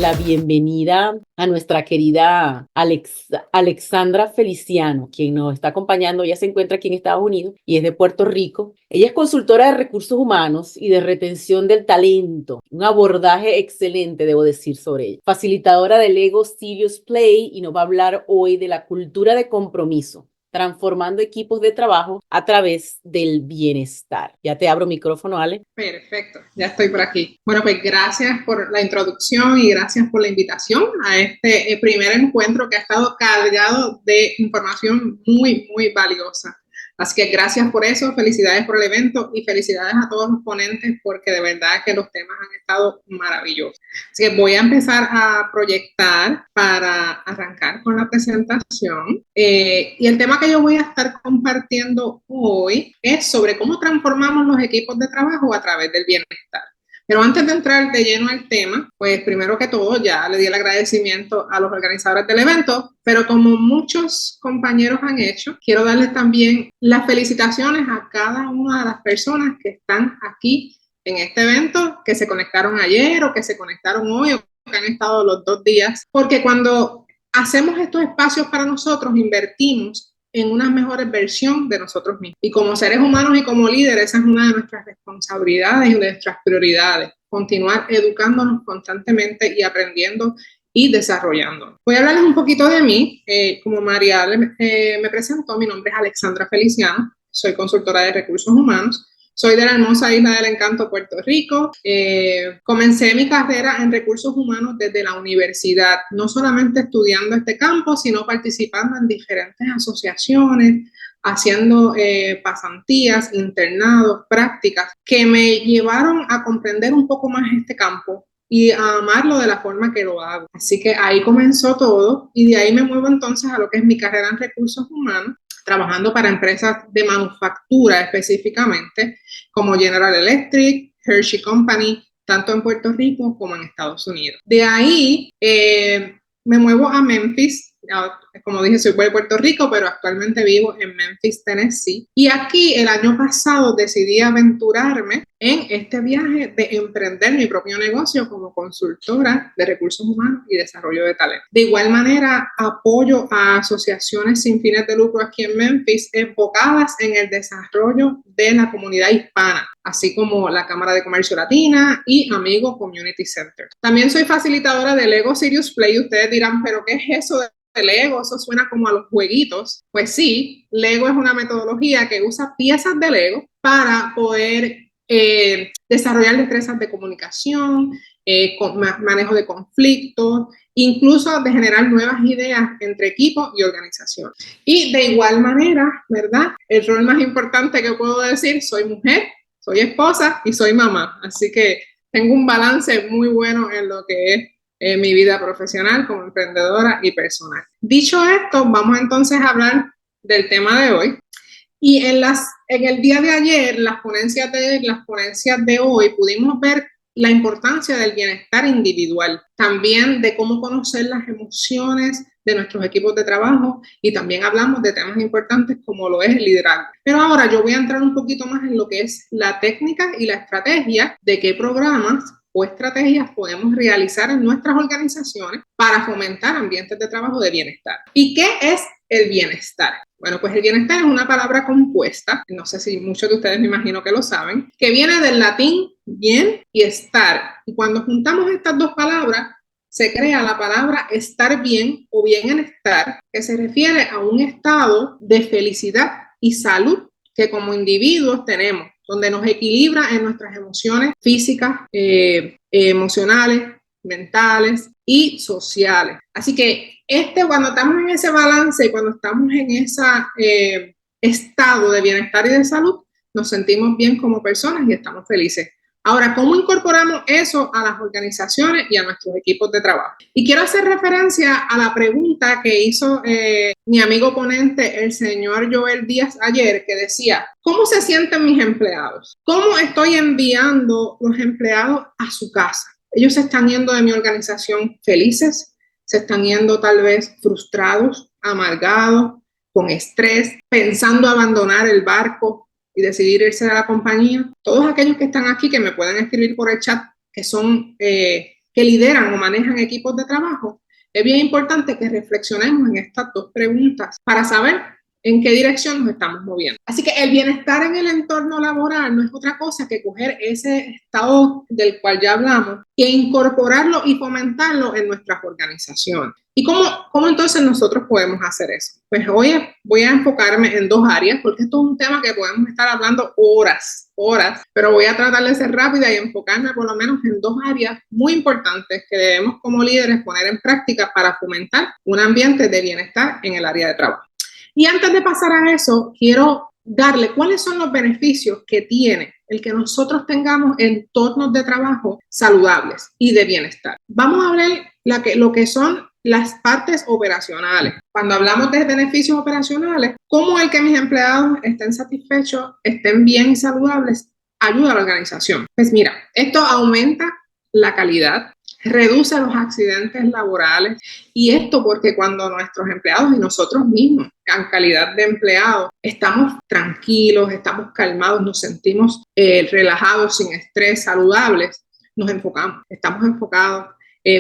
la bienvenida a nuestra querida Alexandra Feliciano, quien nos está acompañando. Ella se encuentra aquí en Estados Unidos y es de Puerto Rico. Ella es consultora de recursos humanos y de retención del talento. Un abordaje excelente, debo decir, sobre ella. Facilitadora de Lego Serious Play y nos va a hablar hoy de la cultura de compromiso, transformando equipos de trabajo a través del bienestar. Ya te abro micrófono, Ale. Perfecto, ya estoy por aquí. Bueno, pues gracias por la introducción y gracias por la invitación a este primer encuentro que ha estado cargado de información muy, muy valiosa. Así que gracias por eso, felicidades por el evento y felicidades a todos los ponentes porque de verdad que los temas han estado maravillosos. Así que voy a empezar a proyectar para arrancar con la presentación. Y el tema que yo voy a estar compartiendo hoy es sobre cómo transformamos los equipos de trabajo a través del bienestar. Pero antes de entrar de lleno al tema, pues primero que todo ya le di el agradecimiento a los organizadores del evento, pero como muchos compañeros han hecho, quiero darles también las felicitaciones a cada una de las personas que están aquí en este evento, que se conectaron ayer o que se conectaron hoy o que han estado los 2 días, porque cuando hacemos estos espacios para nosotros, invertimos en una mejor versión de nosotros mismos. Y como seres humanos y como líderes, esa es una de nuestras responsabilidades y de nuestras prioridades, continuar educándonos constantemente y aprendiendo y desarrollándonos. Voy a hablarles un poquito de mí. Como María me presentó, mi nombre es Alexandra Feliciano, soy consultora de recursos humanos. Soy de la hermosa Isla del Encanto, Puerto Rico. Comencé mi carrera en recursos humanos desde la universidad, no solamente estudiando este campo, sino participando en diferentes asociaciones, haciendo pasantías, internados, prácticas, que me llevaron a comprender un poco más este campo y a amarlo de la forma que lo hago. Así que ahí comenzó todo y de ahí me muevo entonces a lo que es mi carrera en recursos humanos, trabajando para empresas de manufactura específicamente, como General Electric, Hershey Company, tanto en Puerto Rico como en Estados Unidos. De ahí me muevo a Memphis. Como dije, soy de Puerto Rico, pero actualmente vivo en Memphis, Tennessee. Y aquí el año pasado decidí aventurarme en este viaje de emprender mi propio negocio como consultora de recursos humanos y desarrollo de talento. De igual manera, apoyo a asociaciones sin fines de lucro aquí en Memphis enfocadas en el desarrollo de la comunidad hispana, así como la Cámara de Comercio Latina y Amigo Community Center. También soy facilitadora de Lego Serious Play. Ustedes dirán, ¿pero qué es eso de Lego? Eso suena como a los jueguitos. Pues sí, Lego es una metodología que usa piezas de Lego para poder desarrollar destrezas de comunicación, manejo de conflictos, incluso de generar nuevas ideas entre equipos y organización. Y de igual manera, ¿verdad? El rol más importante que puedo decir, soy mujer, soy esposa y soy mamá. Así que tengo un balance muy bueno en lo que es mi vida profesional como emprendedora y personal. Dicho esto, vamos entonces a hablar del tema de hoy. Y en el día de ayer, las ponencias de hoy, pudimos ver la importancia del bienestar individual, también de cómo conocer las emociones de nuestros equipos de trabajo y también hablamos de temas importantes como lo es el liderazgo. Pero ahora yo voy a entrar un poquito más en lo que es la técnica y la estrategia de qué programas o estrategias podemos realizar en nuestras organizaciones para fomentar ambientes de trabajo de bienestar. ¿Y qué es el bienestar? Bueno, pues el bienestar es una palabra compuesta, no sé si muchos de ustedes me imagino que lo saben, que viene del latín bien y estar. Y cuando juntamos estas dos palabras, se crea la palabra estar bien o bienestar, que se refiere a un estado de felicidad y salud que como individuos tenemos, donde nos equilibra en nuestras emociones físicas, emocionales, mentales y sociales. Así que cuando estamos en ese balance y cuando estamos en ese estado de bienestar y de salud, nos sentimos bien como personas y estamos felices. Ahora, ¿cómo incorporamos eso a las organizaciones y a nuestros equipos de trabajo? Y quiero hacer referencia a la pregunta que hizo mi amigo ponente, el señor Joel Díaz, ayer, que decía, ¿cómo se sienten mis empleados? ¿Cómo estoy enviando los empleados a su casa? Ellos se están yendo de mi organización felices, se están yendo tal vez frustrados, amargados, con estrés, pensando abandonar el barco y decidir irse de la compañía. Todos aquellos que están aquí que me pueden escribir por el chat, que son que lideran o manejan equipos de trabajo, es bien importante que reflexionemos en estas dos preguntas para saber en qué dirección nos estamos moviendo. Así que el bienestar en el entorno laboral no es otra cosa que coger ese estado del cual ya hablamos e incorporarlo y fomentarlo en nuestras organizaciones. ¿Y cómo entonces nosotros podemos hacer eso? Pues hoy voy a enfocarme en dos áreas, porque esto es un tema que podemos estar hablando horas, pero voy a tratar de ser rápida y enfocarme por lo menos en dos áreas muy importantes que debemos como líderes poner en práctica para fomentar un ambiente de bienestar en el área de trabajo. Y antes de pasar a eso, quiero darle cuáles son los beneficios que tiene el que nosotros tengamos entornos de trabajo saludables y de bienestar. Vamos a ver lo que son las partes operacionales. Cuando hablamos de beneficios operacionales, cómo el que mis empleados estén satisfechos, estén bien y saludables, ayuda a la organización. Pues mira, esto aumenta la calidad, reduce los accidentes laborales, y esto porque cuando nuestros empleados y nosotros mismos, en calidad de empleados, estamos tranquilos, estamos calmados, nos sentimos relajados, sin estrés, saludables, nos enfocamos, estamos enfocados,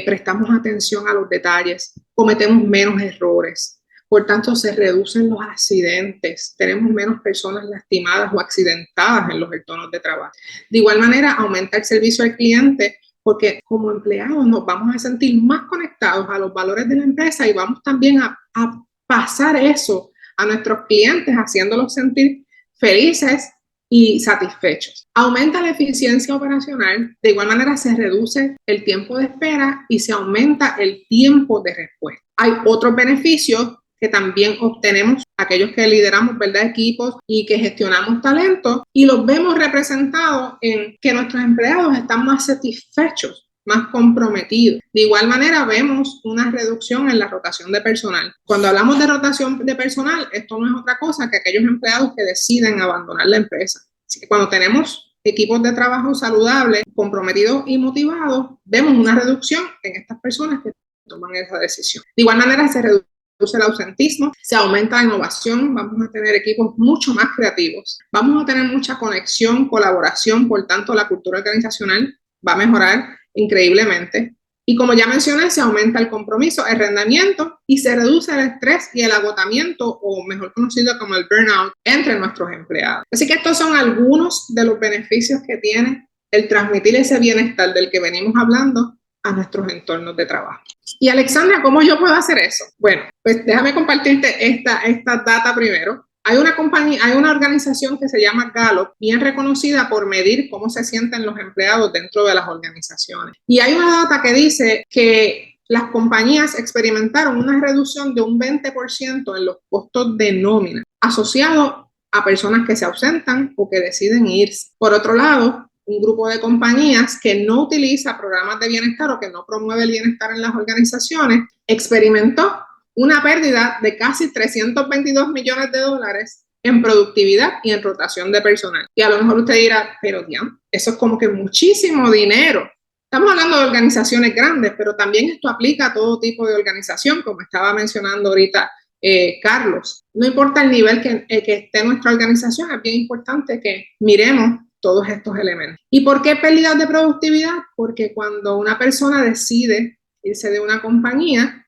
prestamos atención a los detalles, cometemos menos errores. Por tanto, se reducen los accidentes, tenemos menos personas lastimadas o accidentadas en los entornos de trabajo. De igual manera, aumenta el servicio al cliente, porque como empleados nos vamos a sentir más conectados a los valores de la empresa y vamos también a pasar eso a nuestros clientes, haciéndolos sentir felices y satisfechos. Aumenta la eficiencia operacional, de igual manera se reduce el tiempo de espera y se aumenta el tiempo de respuesta. Hay otros beneficios que también obtenemos aquellos que lideramos, ¿verdad?, equipos y que gestionamos talento, y los vemos representados en que nuestros empleados están más satisfechos, más comprometidos. De igual manera vemos una reducción en la rotación de personal. Cuando hablamos de rotación de personal, esto no es otra cosa que aquellos empleados que deciden abandonar la empresa. Así que cuando tenemos equipos de trabajo saludables, comprometidos y motivados, vemos una reducción en estas personas que toman esa decisión. De igual manera se reduce el ausentismo, se aumenta la innovación, vamos a tener equipos mucho más creativos, vamos a tener mucha conexión, colaboración, por tanto la cultura organizacional va a mejorar increíblemente. Y como ya mencioné, se aumenta el compromiso, el rendimiento y se reduce el estrés y el agotamiento, o mejor conocido como el burnout, entre nuestros empleados. Así que estos son algunos de los beneficios que tiene el transmitir ese bienestar del que venimos hablando a nuestros entornos de trabajo. Y Alexandra, ¿cómo yo puedo hacer eso? Bueno, pues déjame compartirte esta data primero. Hay una organización que se llama Gallup, bien reconocida por medir cómo se sienten los empleados dentro de las organizaciones. Y hay una data que dice que las compañías experimentaron una reducción de un 20% en los costos de nómina, asociado a personas que se ausentan o que deciden irse. Por otro lado, un grupo de compañías que no utiliza programas de bienestar o que no promueve el bienestar en las organizaciones, experimentó una pérdida de casi 322 millones de dólares en productividad y en rotación de personal. Y a lo mejor usted dirá, pero Diane, eso es como que muchísimo dinero. Estamos hablando de organizaciones grandes, pero también esto aplica a todo tipo de organización, como estaba mencionando ahorita Carlos. No importa el nivel que esté nuestra organización, es bien importante que miremos todos estos elementos. ¿Y por qué pérdidas de productividad? Porque cuando una persona decide irse de una compañía,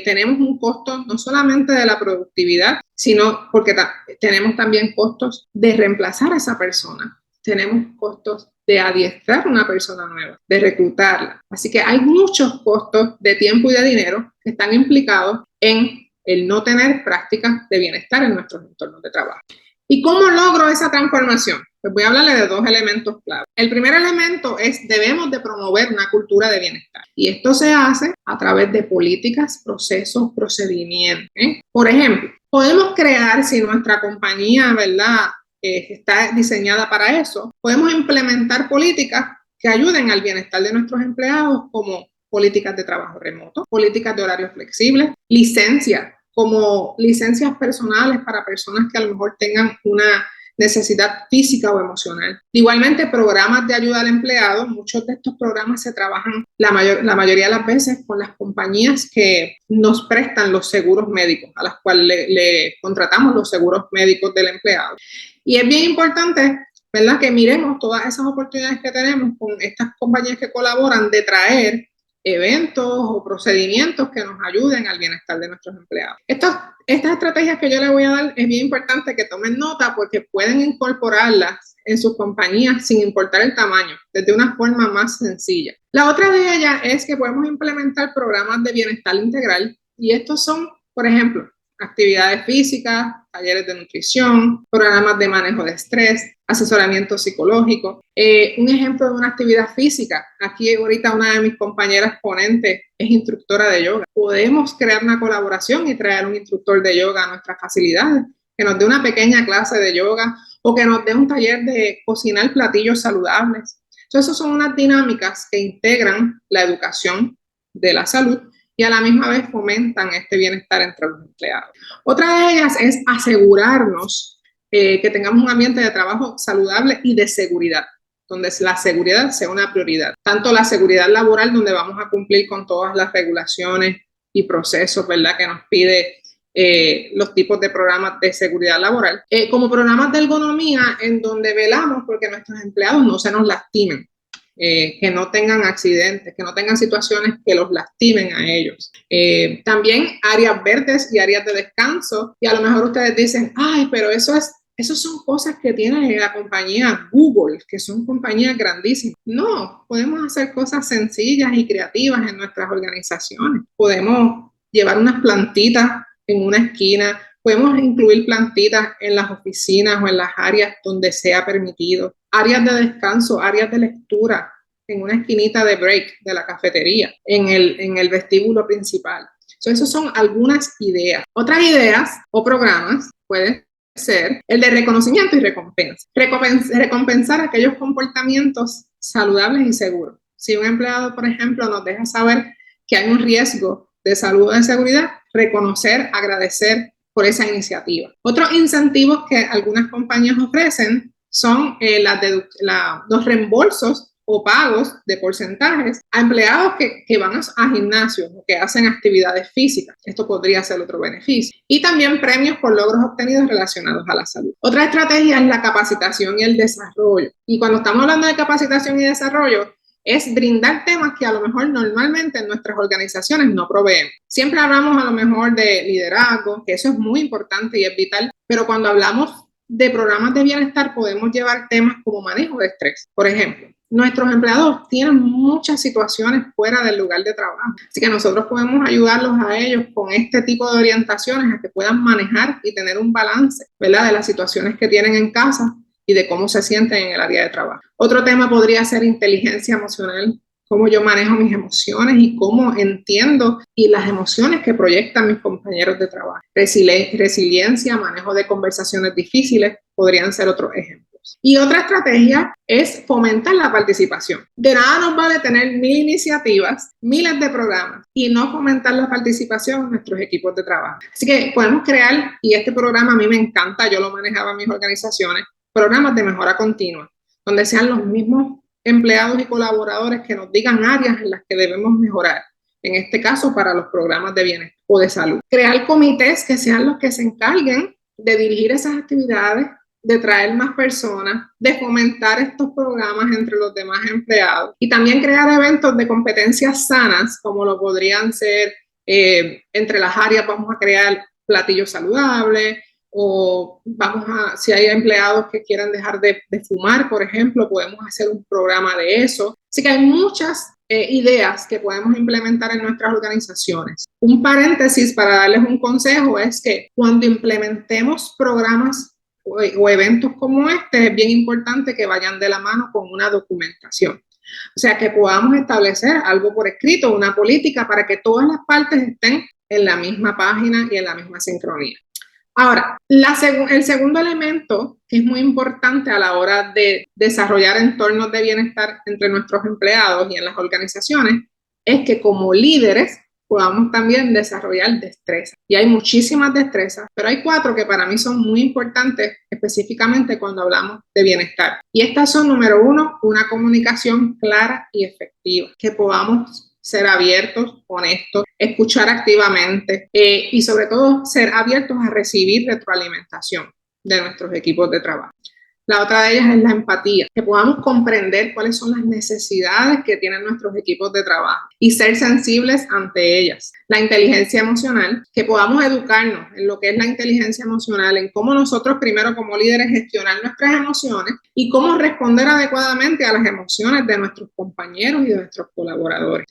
tenemos un costo no solamente de la productividad, sino porque tenemos también costos de reemplazar a esa persona. Tenemos costos de adiestrar a una persona nueva, de reclutarla. Así que hay muchos costos de tiempo y de dinero que están implicados en el no tener prácticas de bienestar en nuestros entornos de trabajo. ¿Y cómo logro esa transformación? Pues voy a hablarle de dos elementos clave. El primer elemento es debemos de promover una cultura de bienestar. Y esto se hace a través de políticas, procesos, procedimientos. Por ejemplo, podemos crear, si nuestra compañía, ¿verdad?, está diseñada para eso, podemos implementar políticas que ayuden al bienestar de nuestros empleados, como políticas de trabajo remoto, políticas de horarios flexibles, licencias, como licencias personales para personas que a lo mejor tengan una necesidad física o emocional. Igualmente, programas de ayuda al empleado. Muchos de estos programas se trabajan la mayoría de las veces con las compañías que nos prestan los seguros médicos, a las cuales le contratamos los seguros médicos del empleado. Y es bien importante, ¿verdad?, que miremos todas esas oportunidades que tenemos con estas compañías que colaboran de traer eventos o procedimientos que nos ayuden al bienestar de nuestros empleados. Estas estrategias que yo les voy a dar es bien importante que tomen nota porque pueden incorporarlas en sus compañías sin importar el tamaño, desde una forma más sencilla. La otra de ellas es que podemos implementar programas de bienestar integral y estos son, por ejemplo, actividades físicas, talleres de nutrición, programas de manejo de estrés, asesoramiento psicológico. Un ejemplo de una actividad física, aquí ahorita una de mis compañeras ponentes es instructora de yoga. Podemos crear una colaboración y traer un instructor de yoga a nuestras facilidades, que nos dé una pequeña clase de yoga o que nos dé un taller de cocinar platillos saludables. Entonces, esas son unas dinámicas que integran la educación de la salud y a la misma vez fomentan este bienestar entre los empleados. Otra de ellas es asegurarnos que tengamos un ambiente de trabajo saludable y de seguridad, donde la seguridad sea una prioridad. Tanto la seguridad laboral, donde vamos a cumplir con todas las regulaciones y procesos, ¿verdad?, que nos pide los tipos de programas de seguridad laboral, como programas de ergonomía en donde velamos porque nuestros empleados no se nos lastimen. Que no tengan accidentes, que no tengan situaciones que los lastimen a ellos. También áreas verdes y áreas de descanso. Y a lo mejor ustedes dicen, ay, pero eso son cosas que tiene la compañía Google, que son compañías grandísimas. No, podemos hacer cosas sencillas y creativas en nuestras organizaciones. Podemos llevar unas plantitas en una esquina. Podemos incluir plantitas en las oficinas o en las áreas donde sea permitido. Áreas de descanso, áreas de lectura, en una esquinita de break de la cafetería, en el vestíbulo principal. Esas son algunas ideas. Otras ideas o programas pueden ser el de reconocimiento y recompensa. Recompensar aquellos comportamientos saludables y seguros. Si un empleado, por ejemplo, nos deja saber que hay un riesgo de salud o de seguridad, reconocer, agradecer por esa iniciativa. Otros incentivos que algunas compañías ofrecen son los reembolsos o pagos de porcentajes a empleados que van a gimnasios o que hacen actividades físicas. Esto podría ser otro beneficio. Y también premios por logros obtenidos relacionados a la salud. Otra estrategia es la capacitación y el desarrollo. Y cuando estamos hablando de capacitación y desarrollo, es brindar temas que a lo mejor normalmente en nuestras organizaciones no proveen. Siempre hablamos a lo mejor de liderazgo, que eso es muy importante y es vital, pero cuando hablamos de programas de bienestar podemos llevar temas como manejo de estrés. Por ejemplo, nuestros empleados tienen muchas situaciones fuera del lugar de trabajo, así que nosotros podemos ayudarlos a ellos con este tipo de orientaciones a que puedan manejar y tener un balance, ¿verdad?, de las situaciones que tienen en casa y de cómo se sienten en el área de trabajo. Otro tema podría ser inteligencia emocional, cómo yo manejo mis emociones y cómo entiendo y las emociones que proyectan mis compañeros de trabajo. Resiliencia, manejo de conversaciones difíciles podrían ser otros ejemplos. Y otra estrategia es fomentar la participación. De nada nos vale tener 1000 iniciativas, miles de programas y no fomentar la participación en nuestros equipos de trabajo. Así que podemos crear, y este programa a mí me encanta, yo lo manejaba en mis organizaciones, programas de mejora continua, donde sean los mismos empleados y colaboradores que nos digan áreas en las que debemos mejorar, en este caso para los programas de bienestar o de salud. Crear comités que sean los que se encarguen de dirigir esas actividades, de traer más personas, de fomentar estos programas entre los demás empleados y también crear eventos de competencias sanas, como lo podrían ser entre las áreas. Vamos a crear platillos saludables, o si hay empleados que quieran dejar de fumar, por ejemplo, podemos hacer un programa de eso. Así que hay muchas ideas que podemos implementar en nuestras organizaciones. Un paréntesis para darles un consejo es que cuando implementemos programas o eventos como este, es bien importante que vayan de la mano con una documentación. O sea, que podamos establecer algo por escrito, una política para que todas las partes estén en la misma página y en la misma sincronía. Ahora, el segundo elemento que es muy importante a la hora de desarrollar entornos de bienestar entre nuestros empleados y en las organizaciones es que como líderes podamos también desarrollar destrezas. Y hay muchísimas destrezas, pero hay 4 que para mí son muy importantes específicamente cuando hablamos de bienestar. Y estas son, número 1, una comunicación clara y efectiva, que podamos ser abiertos, honestos, escuchar activamente y sobre todo ser abiertos a recibir retroalimentación de nuestros equipos de trabajo. La otra de ellas es la empatía, que podamos comprender cuáles son las necesidades que tienen nuestros equipos de trabajo y ser sensibles ante ellas. La inteligencia emocional, que podamos educarnos en lo que es la inteligencia emocional, en cómo nosotros primero como líderes gestionar nuestras emociones y cómo responder adecuadamente a las emociones de nuestros compañeros y de nuestros colaboradores.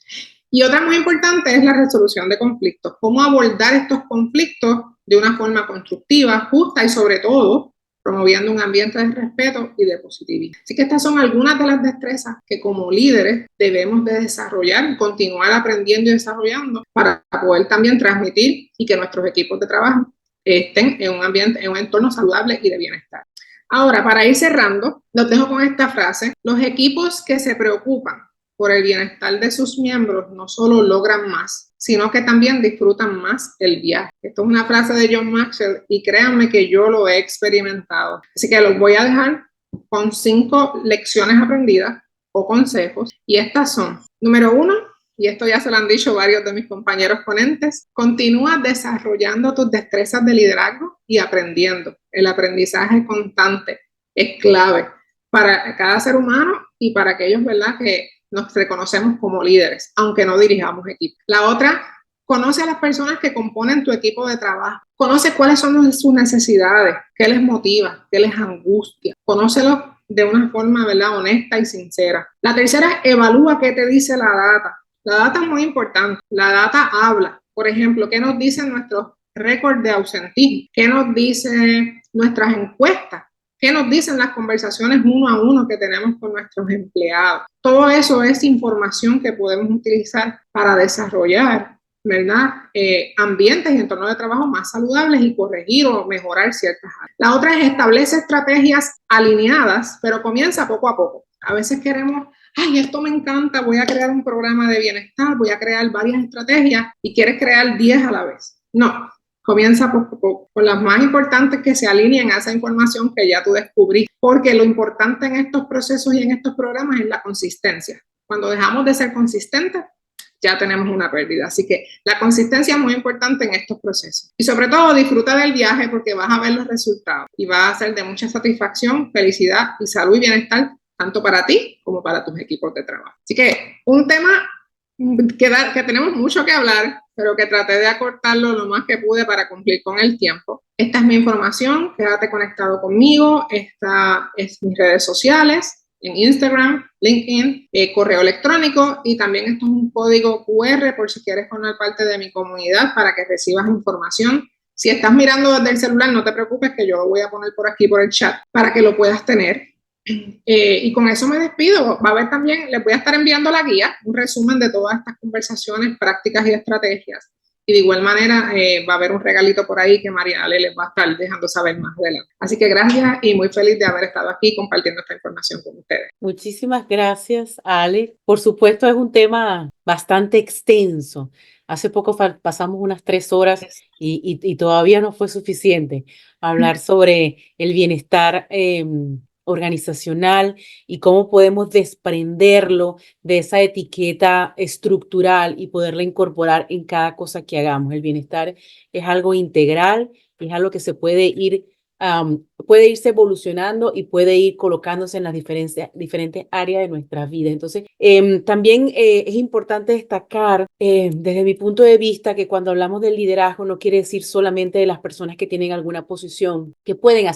Y otra muy importante es la resolución de conflictos, cómo abordar estos conflictos de una forma constructiva, justa y sobre todo promoviendo un ambiente de respeto y de positividad. Así que estas son algunas de las destrezas que como líderes debemos de desarrollar y continuar aprendiendo y desarrollando para poder también transmitir y que nuestros equipos de trabajo estén en un ambiente, en un entorno saludable y de bienestar. Ahora, para ir cerrando, los dejo con esta frase. Los equipos que se preocupan por el bienestar de sus miembros no solo logran más, sino que también disfrutan más el viaje. Esto es una frase de John Maxwell y créanme que yo lo he experimentado. Así que los voy a dejar con 5 lecciones aprendidas o consejos y estas son, número 1, y esto ya se lo han dicho varios de mis compañeros ponentes, continúa desarrollando tus destrezas de liderazgo y aprendiendo. El aprendizaje constante es clave para cada ser humano y para aquellos, ¿verdad?, que nos reconocemos como líderes, aunque no dirijamos equipos. La otra, conoce a las personas que componen tu equipo de trabajo. Conoce cuáles son sus necesidades, qué les motiva, qué les angustia. Conócelos de una forma, ¿verdad?, honesta y sincera. La tercera, evalúa qué te dice la data. La data es muy importante. La data habla. Por ejemplo, ¿qué nos dicen nuestros récords de ausentismo? ¿Qué nos dicen nuestras encuestas? ¿Qué nos dicen las conversaciones uno a uno que tenemos con nuestros empleados? Todo eso es información que podemos utilizar para desarrollar, ¿verdad?, ambientes y entornos de trabajo más saludables y corregir o mejorar ciertas áreas. La otra es establece estrategias alineadas, pero comienza poco a poco. A veces queremos, ay, esto me encanta, voy a crear un programa de bienestar, voy a crear varias estrategias y quieres crear 10 a la vez. No, comienza poco a poco, con las más importantes que se alineen a esa información que ya tú descubriste, porque lo importante en estos procesos y en estos programas es la consistencia. Cuando dejamos de ser consistentes, ya tenemos una pérdida. Así que la consistencia es muy importante en estos procesos. Y sobre todo, disfruta del viaje porque vas a ver los resultados y va a ser de mucha satisfacción, felicidad y salud y bienestar, tanto para ti como para tus equipos de trabajo. Así que un tema que tenemos mucho que hablar, pero que traté de acortarlo lo más que pude para cumplir con el tiempo. Esta es mi información, quédate conectado conmigo, esta es mis redes sociales, en Instagram, LinkedIn, correo electrónico y también esto es un código QR por si quieres formar parte de mi comunidad para que recibas información. Si estás mirando desde el celular, no te preocupes que yo lo voy a poner por aquí por el chat para que lo puedas tener. Y con eso me despido. Va a haber también, les voy a estar enviando la guía, un resumen de todas estas conversaciones, prácticas y estrategias. Y de igual manera va a haber un regalito por ahí que María Ale les va a estar dejando saber más adelante. Así que gracias y muy feliz de haber estado aquí compartiendo esta información con ustedes. Muchísimas gracias, Ale. Por supuesto, es un tema bastante extenso. Hace poco pasamos unas 3 horas y todavía no fue suficiente hablar sobre el bienestar organizacional y cómo podemos desprenderlo de esa etiqueta estructural y poderla incorporar en cada cosa que hagamos. El bienestar es algo integral, es algo que se puede irse evolucionando y puede ir colocándose en las diferentes áreas de nuestra vida. Entonces, también es importante destacar desde mi punto de vista que cuando hablamos del liderazgo no quiere decir solamente de las personas que tienen alguna posición, que pueden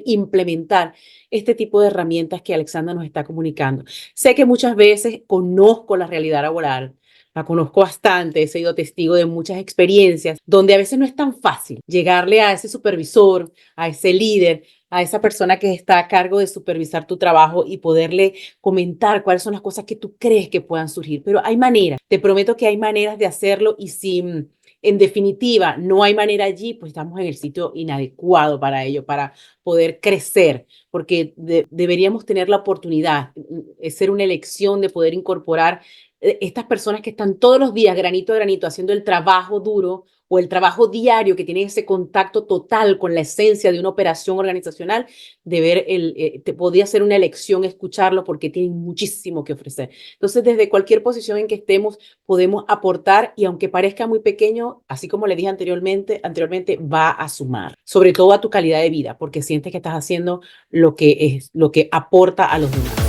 implementar este tipo de herramientas que Alexandra nos está comunicando. Sé que muchas veces conozco la realidad laboral, la conozco bastante, he sido testigo de muchas experiencias donde a veces no es tan fácil llegarle a ese supervisor, a ese líder, a esa persona que está a cargo de supervisar tu trabajo y poderle comentar cuáles son las cosas que tú crees que puedan surgir. Pero hay maneras, te prometo que hay maneras de hacerlo y si en definitiva no hay manera allí, pues estamos en el sitio inadecuado para ello, para poder crecer, porque deberíamos tener la oportunidad, ser una elección de poder incorporar estas personas que están todos los días, granito a granito, haciendo el trabajo duro o el trabajo diario que tiene ese contacto total con la esencia de una operación organizacional, de ver te podría ser una elección escucharlo porque tienen muchísimo que ofrecer. Entonces, desde cualquier posición en que estemos, podemos aportar y aunque parezca muy pequeño, así como le dije anteriormente va a sumar, sobre todo a tu calidad de vida, porque sientes que estás haciendo lo que aporta a los demás.